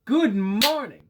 Good morning,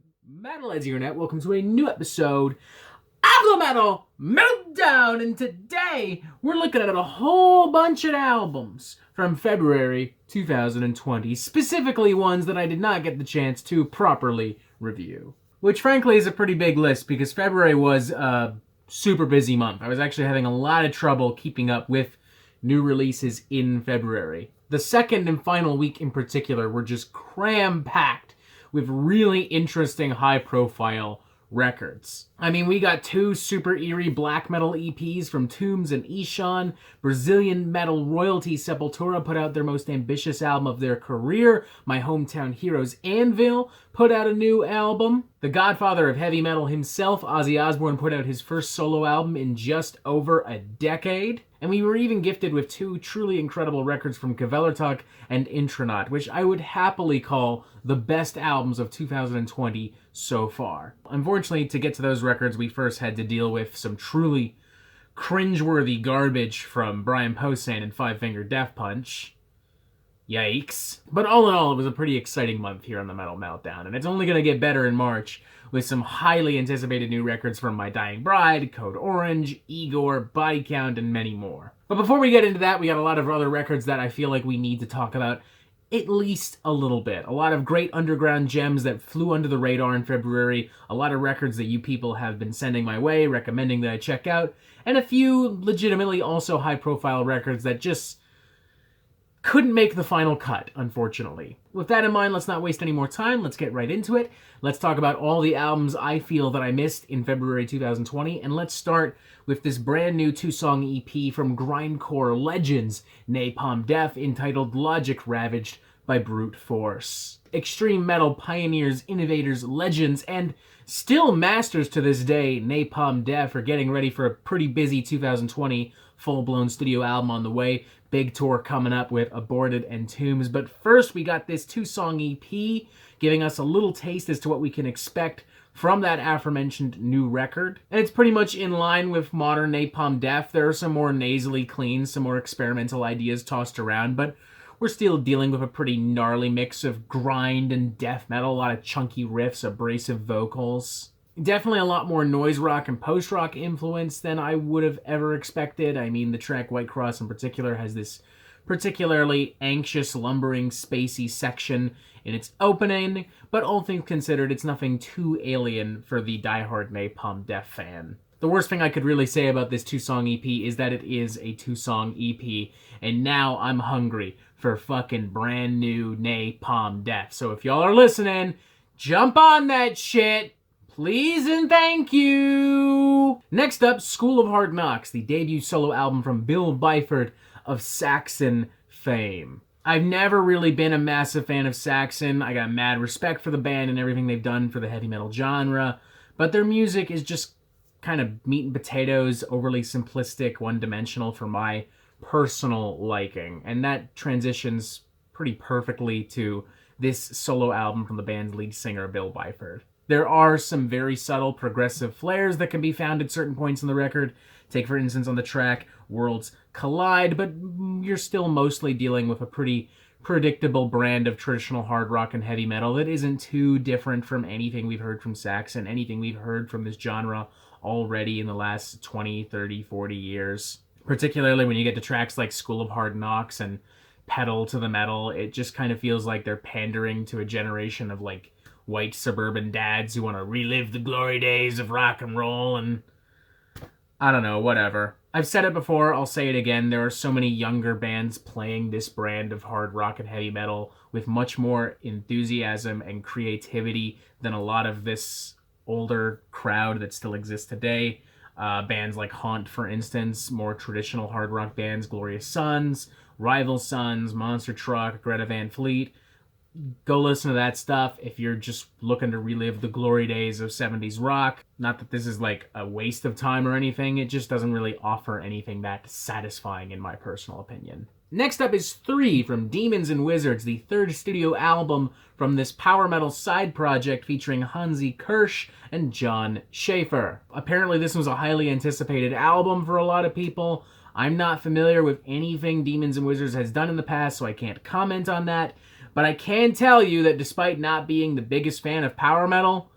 Metalheads Internet. Welcome to a new episode of the Metal Meltdown, and today we're looking at a whole bunch of albums from February 2020, specifically ones that I did not get the chance to properly review. Which frankly is a pretty big list because February was a super busy month. I was actually having a lot of trouble keeping up with new releases in February. The second and final week in particular were just cram-packed with really interesting high-profile records. I mean, we got two super eerie black metal EPs from Tombs and Ishan. Brazilian metal royalty Sepultura put out their most ambitious album of their career. My hometown heroes Anvil put out a new album. The godfather of heavy metal himself, Ozzy Osbourne, put out his first solo album in just over a decade. And we were even gifted with two truly incredible records from Kvelertak and Intronaut, which I would happily call the best albums of 2020 so far. Unfortunately, to get to those records, we first had to deal with some truly cringeworthy garbage from Brian Posehn and Five Finger Death Punch. Yikes. But all in all, it was a pretty exciting month here on the Metal Meltdown, and it's only going to get better in March with some highly anticipated new records from My Dying Bride, Code Orange, Igor, Body Count, and many more. But before we get into that, we got a lot of other records that I feel like we need to talk about at least a little bit. A lot of great underground gems that flew under the radar in February, a lot of records that you people have been sending my way, recommending that I check out, and a few legitimately also high-profile records that just couldn't make the final cut, unfortunately. With that in mind, let's not waste any more time. Let's get right into it. Let's talk about all the albums I feel that I missed in February 2020, and let's start with this brand new two-song EP from grindcore legends, Napalm Death, entitled Logic Ravaged by Brute Force. Extreme metal pioneers, innovators, legends, and still masters to this day, Napalm Death are getting ready for a pretty busy 2020 full-blown studio album on the way. Big tour coming up with Aborted and Tombs. But first, we got this two-song EP giving us a little taste as to what we can expect from that aforementioned new record. And it's pretty much in line with modern Napalm Death. There are some more nasally clean, some more experimental ideas tossed around, but we're still dealing with a pretty gnarly mix of grind and death metal, a lot of chunky riffs, abrasive vocals. Definitely a lot more noise rock and post-rock influence than I would have ever expected. I mean, the track White Cross in particular has this particularly anxious, lumbering, spacey section in its opening, but all things considered, it's nothing too alien for the diehard Napalm Death fan. The worst thing I could really say about this two-song EP is that it is a two-song EP, and now I'm hungry for fucking brand new Napalm Death. So if y'all are listening, jump on that shit! Please and thank you! Next up, School of Hard Knocks, the debut solo album from Biff Byford of Saxon fame. I've never really been a massive fan of Saxon. I got mad respect for the band and everything they've done for the heavy metal genre, but their music is just kind of meat and potatoes, overly simplistic, one-dimensional for my personal liking, and that transitions pretty perfectly to this solo album from the band's lead singer, Biff Byford. There are some very subtle progressive flares that can be found at certain points in the record. Take, for instance, on the track Worlds Collide, but you're still mostly dealing with a pretty predictable brand of traditional hard rock and heavy metal that isn't too different from anything we've heard from Saxon, anything we've heard from this genre already in the last 20, 30, 40 years. Particularly when you get to tracks like School of Hard Knocks and Pedal to the Metal, it just kind of feels like they're pandering to a generation of like white suburban dads who want to relive the glory days of rock and roll and I don't know, whatever. I've said it before, I'll say it again, there are so many younger bands playing this brand of hard rock and heavy metal with much more enthusiasm and creativity than a lot of this older crowd that still exists today. Bands like Haunt, for instance, more traditional hard rock bands, Glorious Sons, Rival Sons, Monster Truck, Greta Van Fleet. Go listen to that stuff if you're just looking to relive the glory days of 70s rock. Not that this is like a waste of time or anything, it just doesn't really offer anything that satisfying in my personal opinion. Next up is 3 from Demons and Wizards, the third studio album from this power metal side project featuring Hansi Kirsch and John Schaefer. Apparently this was a highly anticipated album for a lot of people. I'm not familiar with anything Demons and Wizards has done in the past, so I can't comment on that. But I can tell you that despite not being the biggest fan of power metal,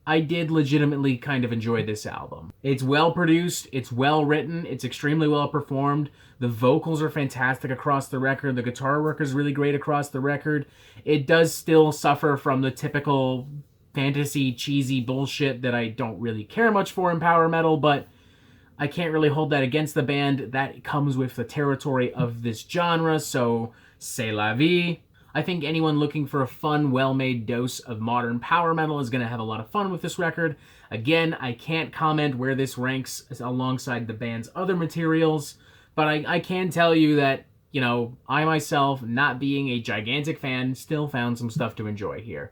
I did legitimately kind of enjoy this album. It's well produced, it's well written, it's extremely well performed. The vocals are fantastic across the record. The guitar work is really great across the record. It does still suffer from the typical fantasy, cheesy bullshit that I don't really care much for in power metal, but I can't really hold that against the band. That comes with the territory of this genre, so c'est la vie. I think anyone looking for a fun, well-made dose of modern power metal is going to have a lot of fun with this record. Again, I can't comment where this ranks alongside the band's other materials, but I can tell you that, you know, I myself, not being a gigantic fan, still found some stuff to enjoy here.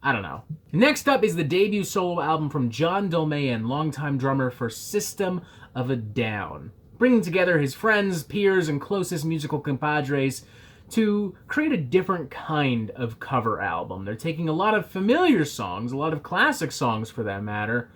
I don't know. Next up is the debut solo album from John Dolmayan, longtime drummer for System of a Down, bringing together his friends, peers, and closest musical compadres to create a different kind of cover album. They're taking a lot of familiar songs, a lot of classic songs for that matter,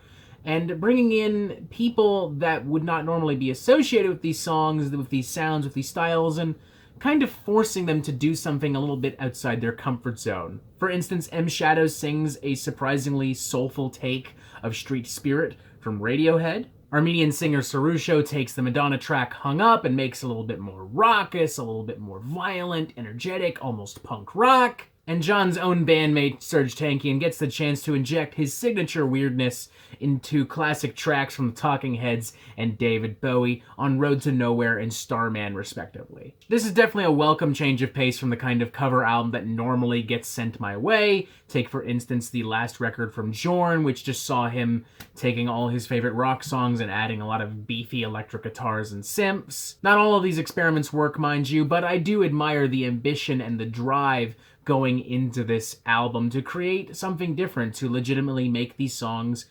and bringing in people that would not normally be associated with these songs, with these sounds, with these styles, and kind of forcing them to do something a little bit outside their comfort zone. For instance, M. Shadows sings a surprisingly soulful take of Street Spirit from Radiohead. Armenian singer Sarusho takes the Madonna track Hung Up and makes it a little bit more raucous, a little bit more violent, energetic, almost punk rock. And John's own bandmate Serge Tankian gets the chance to inject his signature weirdness into classic tracks from the Talking Heads and David Bowie on Road to Nowhere and Starman, respectively. This is definitely a welcome change of pace from the kind of cover album that normally gets sent my way. Take, for instance, the last record from Bjorn, which just saw him taking all his favorite rock songs and adding a lot of beefy electric guitars and synths. Not all of these experiments work, mind you, but I do admire the ambition and the drive going into this album to create something different, to legitimately make these songs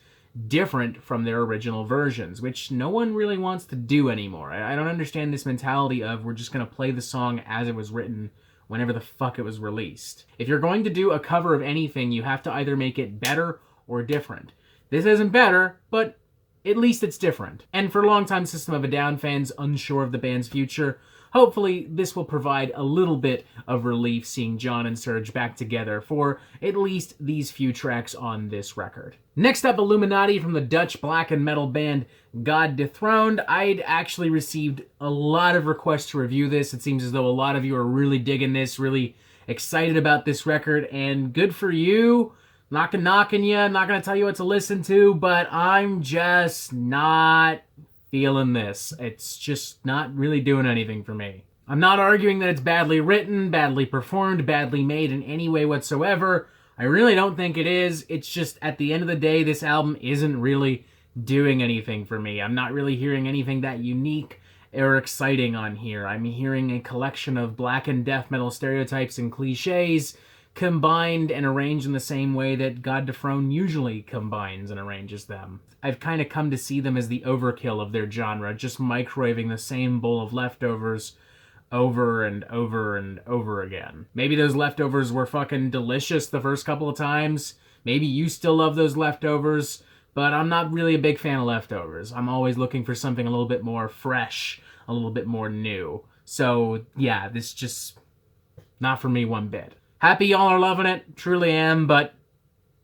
different from their original versions, which no one really wants to do anymore. I don't understand this mentality of we're just going to play the song as it was written whenever the fuck it was released. If you're going to do a cover of anything, you have to either make it better or different. This isn't better, but at least it's different. And for longtime System of a Down fans unsure of the band's future, hopefully this will provide a little bit of relief seeing John and Serge back together for at least these few tracks on this record. Next up, Illuminati from the Dutch black and metal band God Dethroned. I'd actually received a lot of requests to review this. It seems as though a lot of you are really digging this, really excited about this record, and good for you. Not gonna knock on you, not gonna tell you what to listen to, but I'm just not feeling this. It's just not really doing anything for me. I'm not arguing that it's badly written, badly performed, badly made in any way whatsoever. I really don't think it is. It's just, at the end of the day, this album isn't really doing anything for me. I'm not really hearing anything that unique or exciting on here. I'm hearing a collection of black and death metal stereotypes and cliches combined and arranged in the same way that God Dethroned usually combines and arranges them. I've kind of come to see them as the overkill of their genre, just microwaving the same bowl of leftovers over and over and over again. Maybe those leftovers were fucking delicious the first couple of times. Maybe you still love those leftovers, but I'm not really a big fan of leftovers. I'm always looking for something a little bit more fresh, a little bit more new. So yeah, this just not for me one bit. Happy y'all are loving it, truly am, but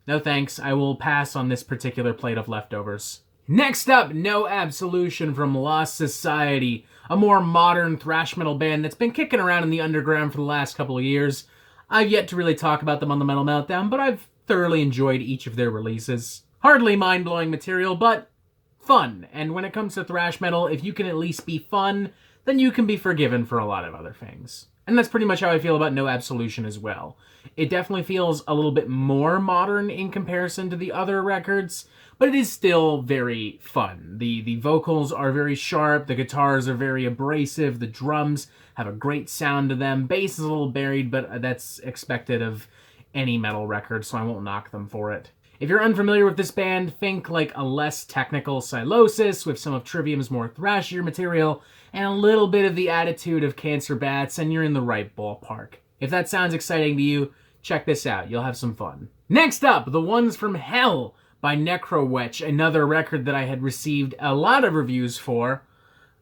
no thanks. I will pass on this particular plate of leftovers. Next up, No Absolution from Lost Society, a more modern thrash metal band that's been kicking around in the underground for the last couple of years. I've yet to really talk about them on the Metal Meltdown, but I've thoroughly enjoyed each of their releases. Hardly mind-blowing material, but fun. And when it comes to thrash metal, if you can at least be fun, then you can be forgiven for a lot of other things. And that's pretty much how I feel about No Absolution as well. It definitely feels a little bit more modern in comparison to the other records, but it is still very fun. The vocals are very sharp, the guitars are very abrasive, the drums have a great sound to them, bass is a little buried, but that's expected of any metal record, so I won't knock them for it. If you're unfamiliar with this band, think like a less technical Silosis with some of Trivium's more thrashier material and a little bit of the attitude of Cancer Bats, and you're in the right ballpark. If that sounds exciting to you, check this out. You'll have some fun. Next up, The Ones from Hell by Necrowretch, another record that I had received a lot of reviews for,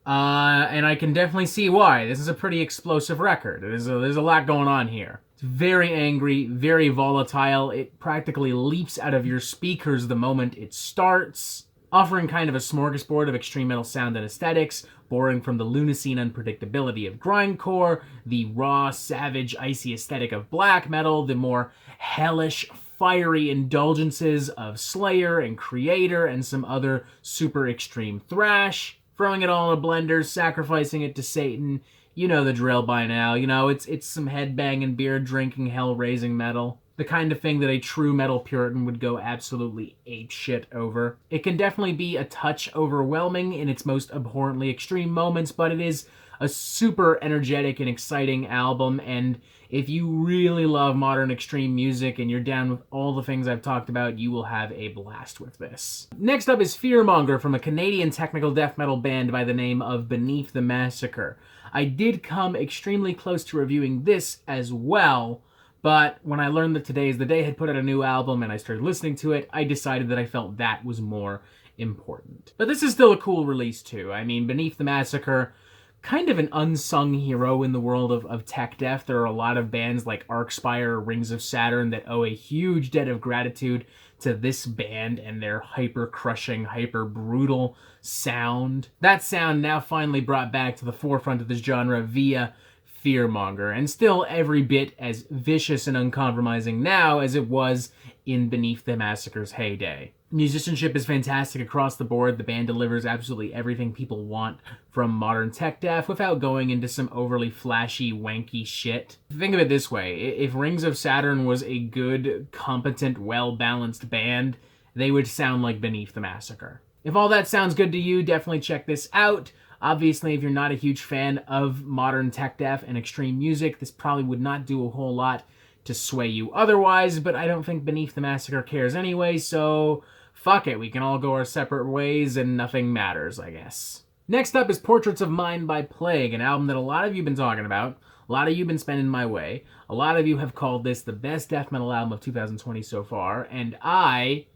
and I can definitely see why. This is a pretty explosive record. There's a lot going on here. It's very angry, very volatile. It practically leaps out of your speakers the moment it starts, offering kind of a smorgasbord of extreme metal sound and aesthetics, borrowing from the lunacy and unpredictability of grindcore, the raw, savage, icy aesthetic of black metal, the more hellish, fiery indulgences of Slayer and Creator and some other super extreme thrash, throwing it all in a blender, sacrificing it to Satan. You know the drill by now. You know, it's some headbanging, beer-drinking, hell-raising metal. The kind of thing that a true metal Puritan would go absolutely apeshit over. It can definitely be a touch overwhelming in its most abhorrently extreme moments, but it is a super energetic and exciting album, and if you really love modern extreme music and you're down with all the things I've talked about, you will have a blast with this. Next up is Fearmonger from a Canadian technical death metal band by the name of Beneath the Massacre. I did come extremely close to reviewing this as well, but when I learned that today is the day had put out a new album and I started listening to it, I decided that I felt that was more important. But this is still a cool release too. I mean, Beneath the Massacre, kind of an unsung hero in the world of tech death. There are a lot of bands like Arcspire, Rings of Saturn that owe a huge debt of gratitude to this band and their hyper-crushing, hyper-brutal sound. That sound now finally brought back to the forefront of this genre via Fearmonger, and still every bit as vicious and uncompromising now as it was in Beneath the Massacre's heyday. Musicianship is fantastic across the board. The band delivers absolutely everything people want from modern tech death without going into some overly flashy, wanky shit. Think of it this way. If Rings of Saturn was a good, competent, well-balanced band, they would sound like Beneath the Massacre. If all that sounds good to you, definitely check this out. Obviously, if you're not a huge fan of modern tech death and extreme music, this probably would not do a whole lot to sway you otherwise, but I don't think Beneath the Massacre cares anyway, so fuck it, we can all go our separate ways and nothing matters, I guess. Next up is Portraits of Mind by Plague, an album that a lot of you have been talking about, a lot of you have been spending my way, a lot of you have called this the best death metal album of 2020 so far, and I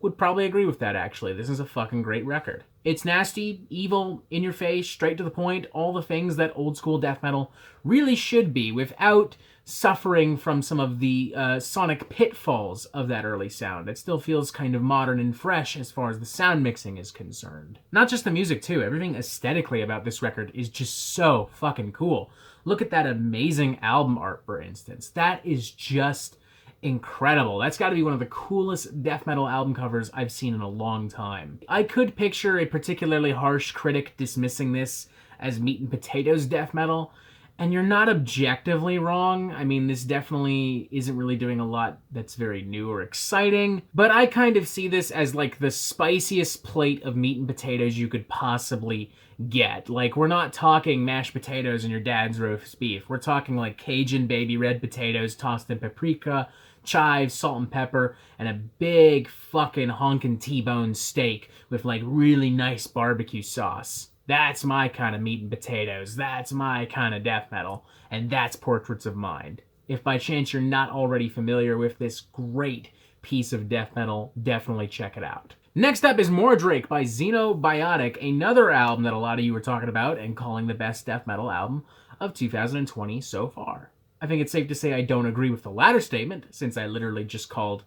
would probably agree with that, actually. This is a fucking great record. It's nasty, evil, in your face, straight to the point, all the things that old school death metal really should be without suffering from some of the sonic pitfalls of that early sound. It still feels kind of modern and fresh as far as the sound mixing is concerned. Not just the music, too. Everything aesthetically about this record is just so fucking cool. Look at that amazing album art, for instance. That is just incredible. That's got to be one of the coolest death metal album covers I've seen in a long time. I could picture a particularly harsh critic dismissing this as meat and potatoes death metal, and you're not objectively wrong. I mean, this definitely isn't really doing a lot that's very new or exciting, but I kind of see this as like the spiciest plate of meat and potatoes you could possibly get. Like, we're not talking mashed potatoes and your dad's roast beef. We're talking like Cajun baby red potatoes tossed in paprika, chives, salt and pepper, and a big fucking honkin' T-bone steak with like really nice barbecue sauce. That's my kind of meat and potatoes. That's my kind of death metal. And that's Portraits of Mind. If by chance you're not already familiar with this great piece of death metal, definitely check it out. Next up is Mordrake by Xenobiotic, another album that a lot of you were talking about and calling the best death metal album of 2020 so far. I think it's safe to say I don't agree with the latter statement, since I literally just called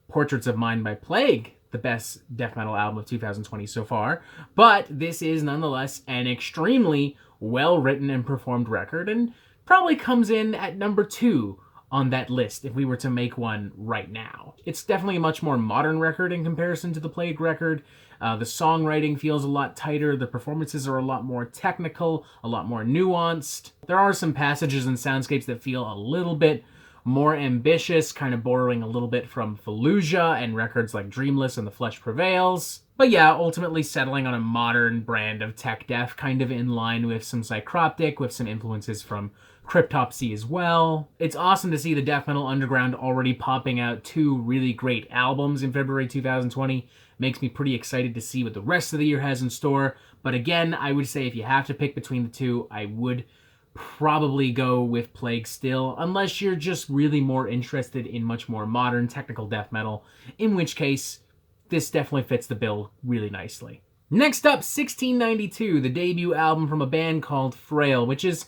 Portraits of Mind by Plague the best death metal album of 2020 so far, but this is nonetheless an extremely well-written and performed record, and probably comes in at number 2 on that list if we were to make one right now. It's definitely a much more modern record in comparison to the Plague record. The songwriting feels a lot tighter, the performances are a lot more technical, a lot more nuanced. There are some passages and soundscapes that feel a little bit more ambitious, kind of borrowing a little bit from Fallujah and records like Dreamless and The Flesh Prevails. But yeah, ultimately settling on a modern brand of tech death, kind of in line with some Psychroptic, with some influences from Cryptopsy as well. It's awesome to see the death metal underground already popping out 2 really great albums in February 2020. Makes me pretty excited to see what the rest of the year has in store. But again, I would say if you have to pick between the 2, I would probably go with Plague still, unless you're just really more interested in much more modern technical death metal, in which case this definitely fits the bill really nicely. Next up, 1692, the debut album from a band called Frail, which is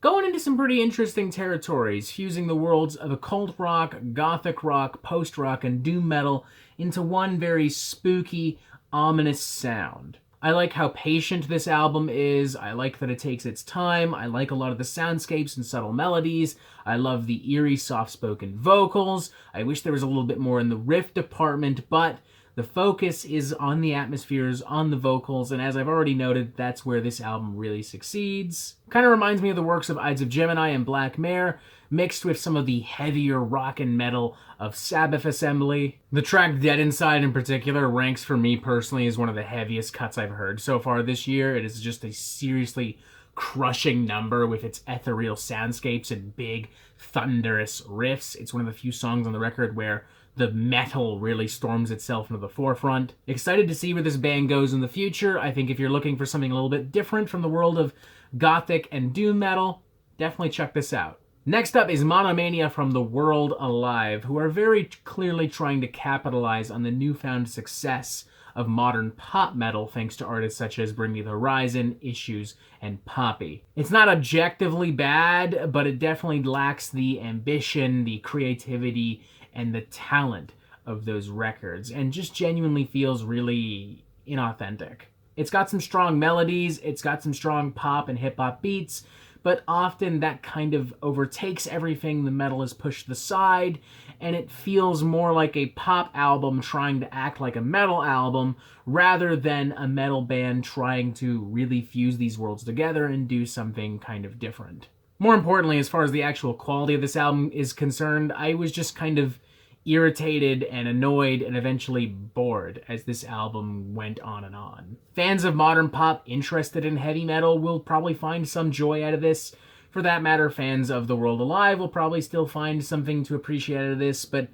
going into some pretty interesting territories, fusing the worlds of occult rock, gothic rock, post-rock, and doom metal into one very spooky, ominous sound. I like how patient this album is. I like that it takes its time. I like a lot of the soundscapes and subtle melodies. I love the eerie, soft-spoken vocals. I wish there was a little bit more in the riff department, but the focus is on the atmospheres, on the vocals, and as I've already noted, that's where this album really succeeds. Kind of reminds me of the works of Ides of Gemini and Black Mare, mixed with some of the heavier rock and metal of Sabbath Assembly. The track Dead Inside in particular ranks for me personally as one of the heaviest cuts I've heard so far this year. It is just a seriously crushing number with its ethereal soundscapes and big, thunderous riffs. It's one of the few songs on the record where the metal really storms itself into the forefront. Excited to see where this band goes in the future. I think if you're looking for something a little bit different from the world of gothic and doom metal, definitely check this out. Next up is MONOMANIA from The World Alive, who are very clearly trying to capitalize on the newfound success of modern pop metal thanks to artists such as Bring Me the Horizon, Issues, and Poppy. It's not objectively bad, but it definitely lacks the ambition, the creativity, and the talent of those records, and just genuinely feels really inauthentic. It's got some strong melodies, it's got some strong pop and hip-hop beats, but often that kind of overtakes everything. The metal is pushed to the side, and it feels more like a pop album trying to act like a metal album, rather than a metal band trying to really fuse these worlds together and do something kind of different. More importantly, as far as the actual quality of this album is concerned, I was just kind of irritated and annoyed and eventually bored as this album went on and on. Fans of modern pop interested in heavy metal will probably find some joy out of this. For that matter, fans of The World Alive will probably still find something to appreciate out of this, but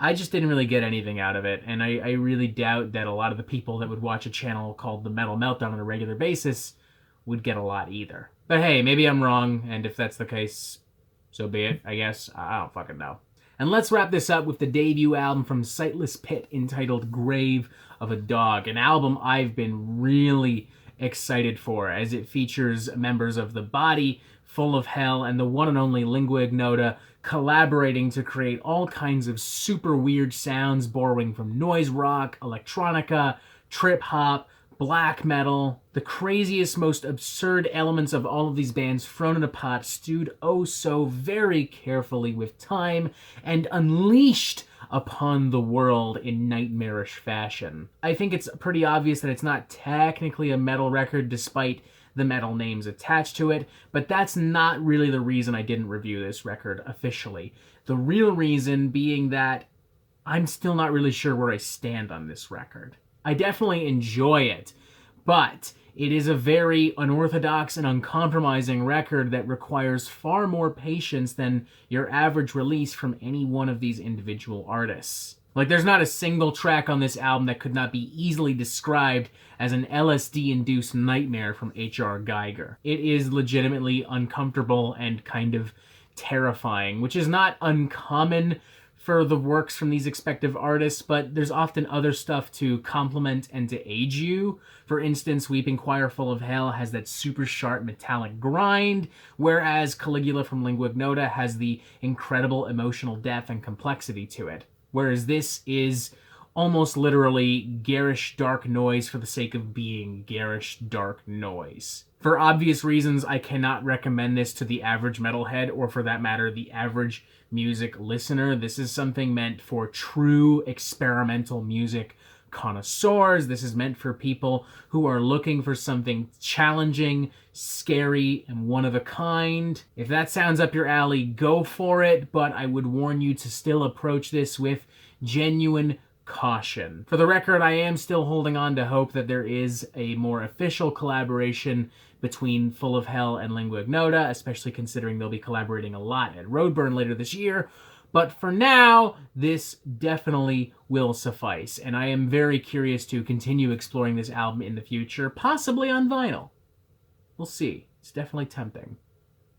I just didn't really get anything out of it, and I really doubt that a lot of the people that would watch a channel called The Metal Meltdown on a regular basis would get a lot either. But hey, maybe I'm wrong, and if that's the case, so be it, I guess. I don't fucking know. And let's wrap this up with the debut album from Sightless Pit entitled Grave of a Dog, an album I've been really excited for as it features members of The Body, Full of Hell, and the one and only Lingua Ignota collaborating to create all kinds of super weird sounds borrowing from noise rock, electronica, trip hop, black metal, the craziest, most absurd elements of all of these bands thrown in a pot, stewed oh so very carefully with time, and unleashed upon the world in nightmarish fashion. I think it's pretty obvious that it's not technically a metal record despite the metal names attached to it, but that's not really the reason I didn't review this record officially. The real reason being that I'm still not really sure where I stand on this record. I definitely enjoy it, but it is a very unorthodox and uncompromising record that requires far more patience than your average release from any one of these individual artists. Like, there's not a single track on this album that could not be easily described as an LSD-induced nightmare from H.R. Geiger. It is legitimately uncomfortable and kind of terrifying, which is not uncommon for the works from these respective artists, but there's often other stuff to complement and to age you. For instance, Weeping Choir Full of Hell has that super sharp metallic grind, whereas Caligula from Lingua Ignota has the incredible emotional depth and complexity to it. Whereas this is almost literally garish dark noise for the sake of being garish dark noise. For obvious reasons, I cannot recommend this to the average metalhead, or for that matter, the average music listener. This is something meant for true experimental music connoisseurs. This is meant for people who are looking for something challenging, scary, and one of a kind. If that sounds up your alley, go for it, but I would warn you to still approach this with genuine caution. For the record, I am still holding on to hope that there is a more official collaboration between Full of Hell and Lingua Ignota, especially considering they'll be collaborating a lot at Roadburn later this year. But for now, this definitely will suffice, and I am very curious to continue exploring this album in the future, possibly on vinyl. We'll see. It's definitely tempting.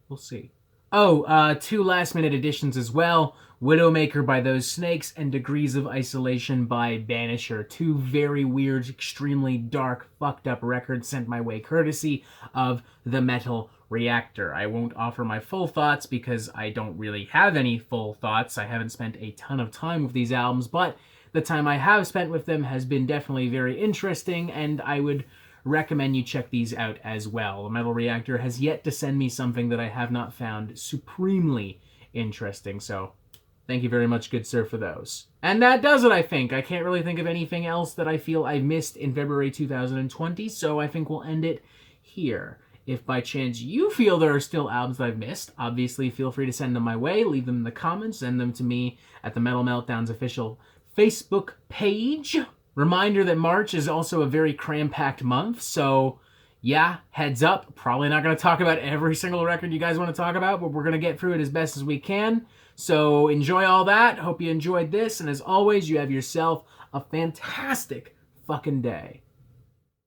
We'll see. Oh, 2 last-minute additions as well. Widowmaker by Those Snakes and Degrees of Isolation by Banisher. 2 very weird, extremely dark, fucked up records sent my way courtesy of the Metal reactor. I won't offer my full thoughts because I don't really have any full thoughts. I haven't spent a ton of time with these albums, but the time I have spent with them has been definitely very interesting, and I would recommend you check these out as well. The Metal Reactor has yet to send me something that I have not found supremely interesting, so thank you very much, good sir, for those. And that does it, I think. I can't really think of anything else that I feel I missed in February 2020, so I think we'll end it here. If by chance you feel there are still albums that I've missed, obviously feel free to send them my way, leave them in the comments, send them to me at the Metal Meltdown's official Facebook page. Reminder that March is also a very cram-packed month, so yeah, heads up. Probably not going to talk about every single record you guys want to talk about, but we're going to get through it as best as we can. So enjoy all that. Hope you enjoyed this, and as always, you have yourself a fantastic fucking day.